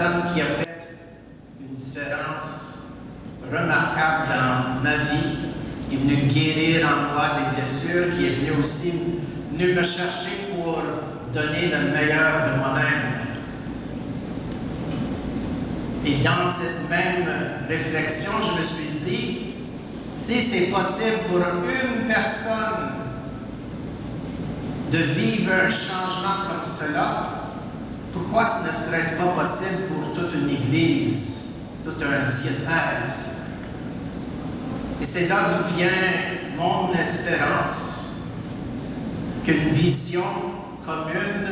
personne qui a fait une différence remarquable dans ma vie, qui est venu guérir en moi des blessures, qui est venu aussi me chercher pour donner le meilleur de moi-même. Et dans cette même réflexion, je me suis dit, si c'est possible pour une personne de vivre un changement comme cela, pourquoi ce ne serait-ce pas possible pour toute une église, tout un diocèse? Et c'est là d'où vient mon espérance qu'une vision commune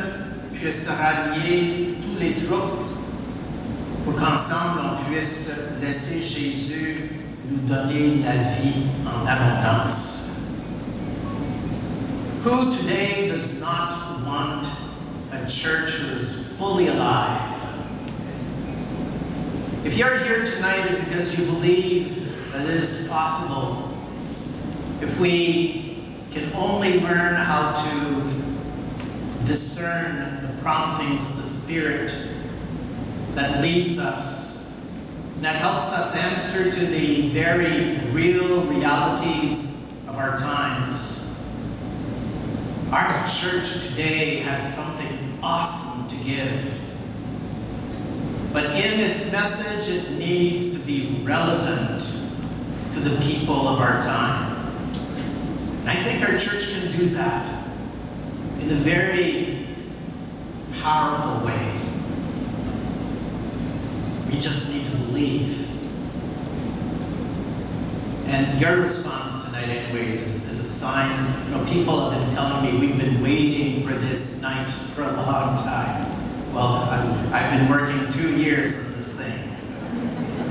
puisse rallier tous les troupes pour qu'ensemble on puisse laisser Jésus nous donner la vie en abondance. Who today does not want a church who is fully alive? If you're here tonight, it's because you believe that it is possible. If we can only learn how to discern the promptings of the Spirit that leads us, and that helps us answer to the very real realities of our times. Our church today has something awesome to give. But in its message, it needs to be relevant to the people of our time. And I think our church can do that in a very powerful way. We just need to believe. And your response tonight, anyways, is a sign. You know, people have been telling me we've been waiting for this night for a long time. Well, I've been working 2 years on this thing.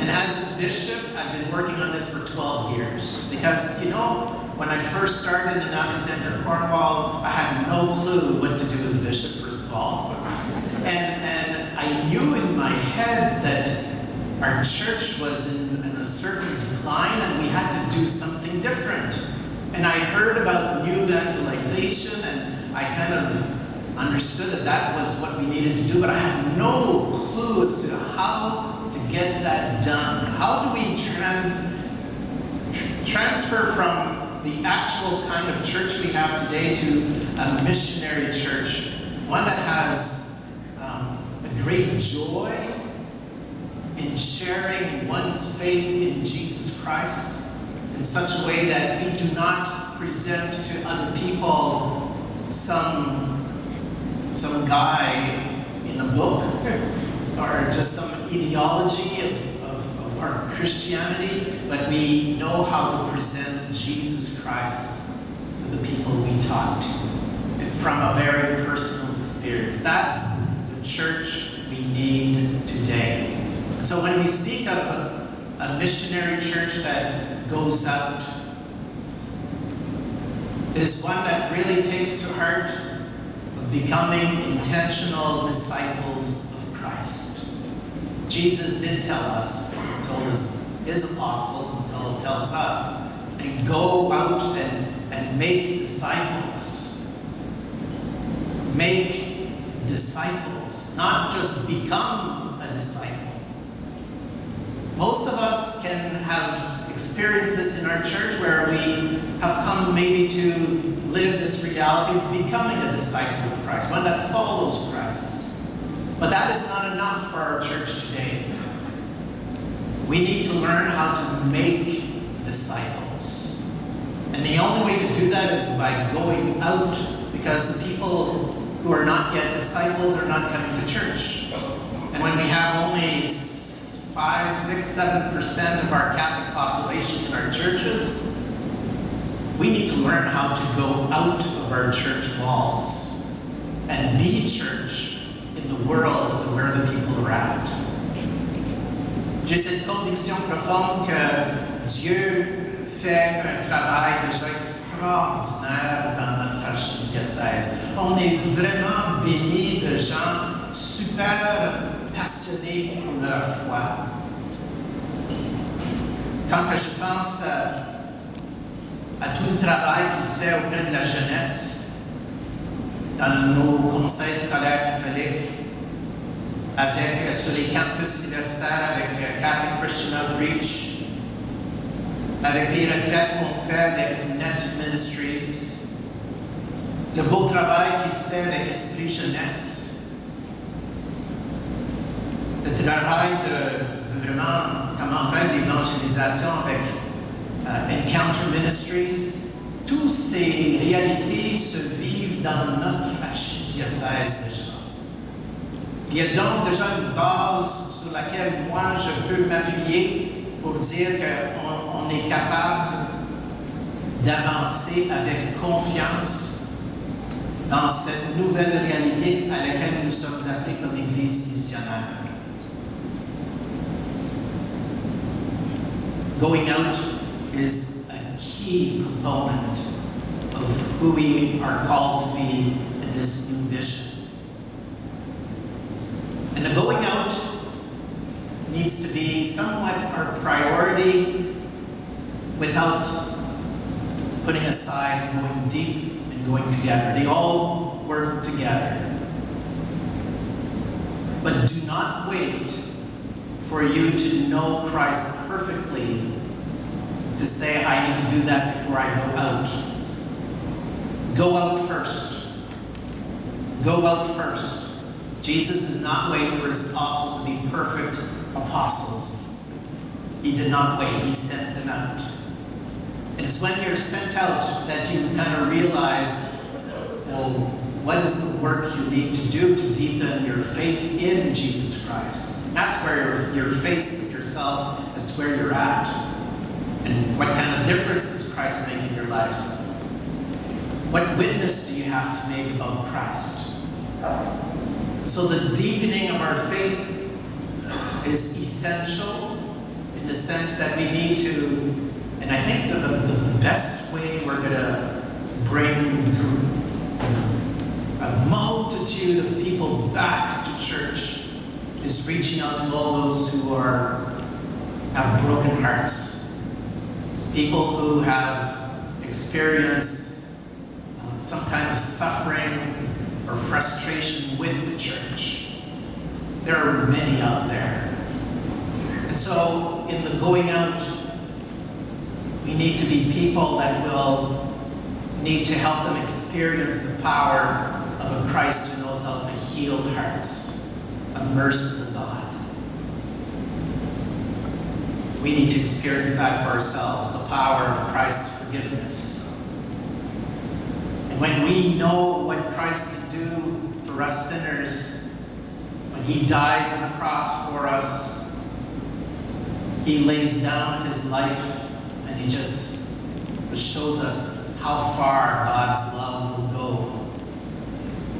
And as a bishop, I've been working on this for 12 years. Because, you know, when I first started in Ottawa-Cornwall, I had no clue what to do as a bishop, first of all. And I knew in my head that our church was in a certain decline and we had to do something different. And I heard about new evangelization and I kind of understood that that was what we needed to do, but I had no clue as to how to get that done. How do we transfer from the actual kind of church we have today to a missionary church, one that has a great joy in sharing one's faith in Jesus Christ in such a way that we do not present to other people some guy in a book or just some ideology of our Christianity, but we know how to present Jesus Christ to the people we talk to from a very personal experience. That's the church we need today. And so when we speak of a missionary church that goes out, it is one that really takes to heart becoming intentional disciples of Christ. Jesus did tell us, he told his apostles, and tells us, and go out and make disciples. Make disciples, not just become a disciple. Most of us can have experienced this in our church where we have come maybe to live this reality of becoming a disciple of Christ, one that follows Christ. But that is not enough for our church today. We need to learn how to make disciples. And the only way to do that is by going out, because the people who are not yet disciples are not coming to church. And when we have only 5, 6, 7% of our Catholic population in our churches, we need to learn how to go out of our church walls and be church in the world as to where the people are at. J'ai cette conviction profonde que Dieu fait un travail déjà extraordinaire dans notre archidiocèse. On est vraiment bénis de gens super passionnés pour leur foi. Quand je pense à tout le travail qui se fait auprès de la jeunesse dans nos conseils scolaires catholiques, sur les campus universitaires avec Catholic Christian Outreach, avec les retraites qu'on fait avec Net Ministries, le beau travail qui se fait avec Esprit Jeunesse, le travail de vraiment comment faire l'évangélisation avec Encounter Ministries. Toutes ces réalités se vivent dans notre archidiocèse déjà. Il y a donc déjà une base sur laquelle moi je peux m'appuyer pour dire qu'on est capable d'avancer avec confiance dans cette nouvelle réalité à laquelle nous sommes appelés comme Église missionnaire. Going out is a key component of who we are called to be in this new vision. And the going out needs to be somewhat our priority without putting aside going deep and going together. They all work together. But do not wait for you to know Christ perfectly to say, I need to do that before I go out. Go out first. Go out first. Jesus did not wait for his apostles to be perfect apostles. He did not wait, he sent them out. And it's when you're sent out that you kind of realize, well, what is the work you need to do to deepen your faith in Jesus Christ? And that's where you're faced with yourself as to where you're at. And what kind of difference does Christ make in your lives? What witness do you have to make about Christ? So the deepening of our faith is essential in the sense that we need to, and I think that the best way we're going to bring a multitude of people back to church is reaching out to all those who have broken hearts. People who have experienced some kind of suffering or frustration with the church. There are many out there. And so in the going out, we need to be people that will need to help them experience the power of a Christ who knows how to heal hearts, a merciful God. We need to experience that for ourselves, the power of Christ's forgiveness. And when we know what Christ can do for us sinners, when he dies on the cross for us, he lays down his life and he just shows us how far God's love will go.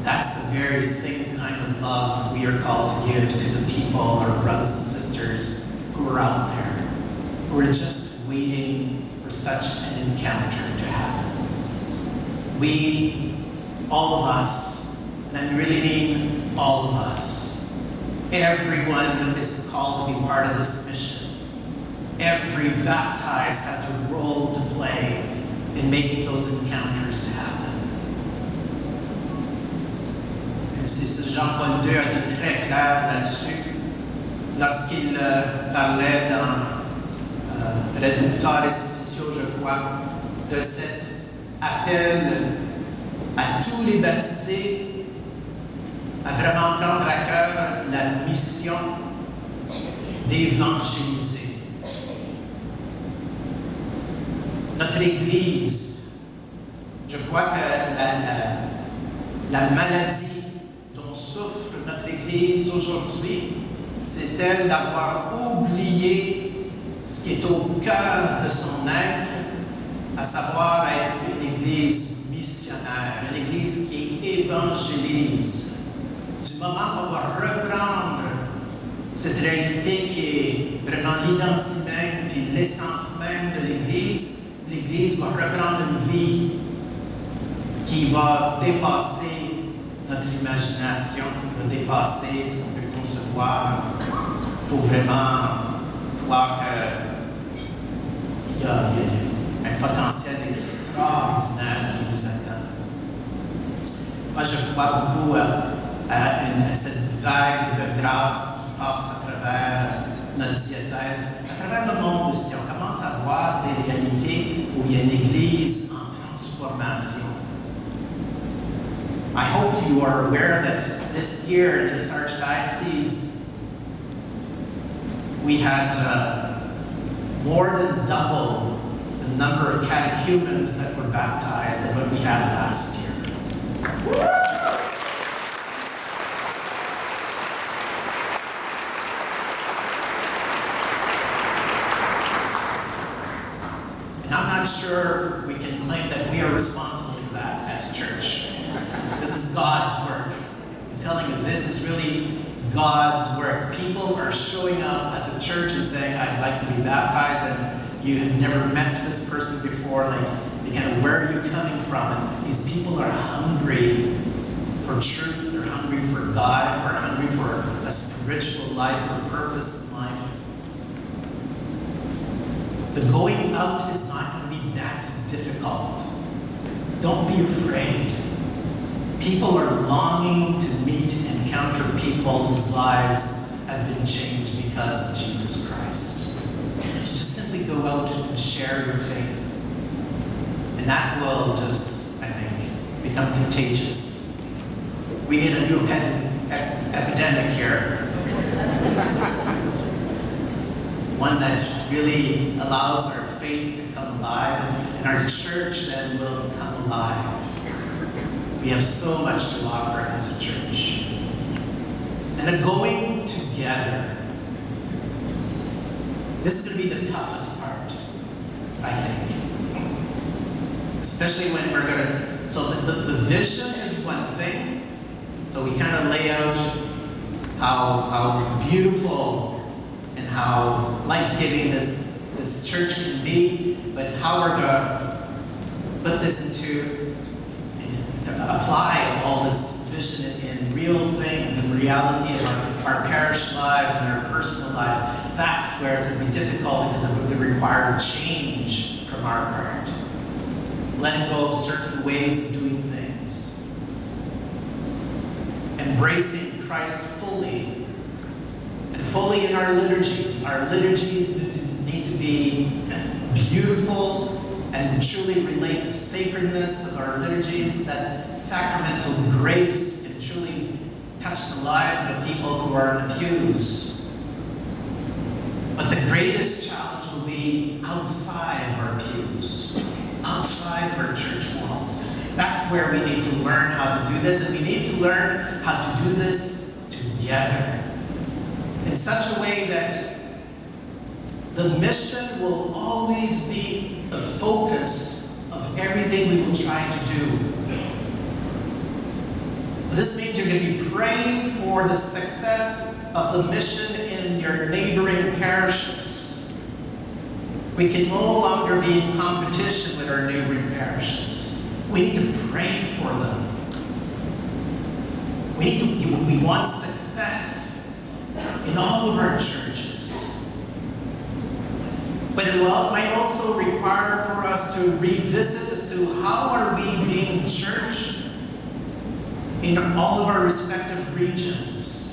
That's the very same kind of love we are called to give to the people, our brothers and sisters who are out there, who are just waiting for such an encounter to happen. We, all of us, and I really mean all of us, everyone is called to be part of this mission. Every baptized has a role to play in making those encounters happen. Et c'est ce Jean-Paul II a été très clair là-dessus lorsqu'il parlait dans Redemptoris Missio, je crois, de cet appel à tous les baptisés à vraiment prendre à cœur la mission d'évangéliser. Notre Église, je crois que la maladie dont souffre notre Église aujourd'hui, c'est celle d'avoir oublié ce qui est au cœur de son être, à savoir être une Église missionnaire, une Église qui évangélise. Du moment qu'on va reprendre cette réalité qui est vraiment l'identité même, puis l'essence même de l'Église, l'Église va reprendre une vie qui va dépasser notre imagination, qui va dépasser ce qu'on peut concevoir. Il faut vraiment voir qu'il y a un potentiel extraordinaire qui nous attend. Moi, je crois beaucoup à cette vague de grâce qui passe à travers notre diocèse, à travers le monde aussi. On commence à voir des réalités où il y a une église en transformation. I hope you are aware that this year in this archdiocese, we had more than double the number of catechumens that were baptized than what we had last year. And I'm not sure we can claim that we are responsible for that as a church. This is God's work. I'm telling you, this is really God's work. People are showing up at the church and saying, I'd like to be baptized, and you have never met this person before, like, where are you coming from? And these people are hungry for truth, they're hungry for God, they're hungry for a spiritual life, for purpose in life. The going out is not going to be that difficult. Don't be afraid. People are longing to meet and encounter people whose lives have been changed because of Jesus Christ. So just simply go out and share your faith. And that will just, I think, become contagious. We need a new epidemic here. One that really allows our faith to come alive, and our church then will come alive. We have so much to offer as a church. And the going together. This is going to be the toughest part, I think. Especially when we're going to, so the vision is one thing. So we kind of lay out how beautiful and how life-giving this church can be, but how we're going to put this into, apply all this vision in real things, in reality of our parish lives and our personal lives. That's where it's going to be difficult, because it would require change from our part. Letting go of certain ways of doing things. Embracing Christ fully, and fully in our liturgies. Our liturgies need to be beautiful and truly relate the sacredness of our liturgies, that sacramental grace, and truly touch the lives of the people who are in the pews. But the greatest challenge will be outside of our pews, outside of our church walls. That's where we need to learn how to do this, and we need to learn how to do this together in such a way that the mission will always be the focus of everything we will try to do. This means you're going to be praying for the success of the mission in your neighboring parishes. We can no longer be in competition with our neighboring parishes. We need to pray for them. We want success in all of our churches. But it might also require for us to revisit as to how are we being church in all of our respective regions.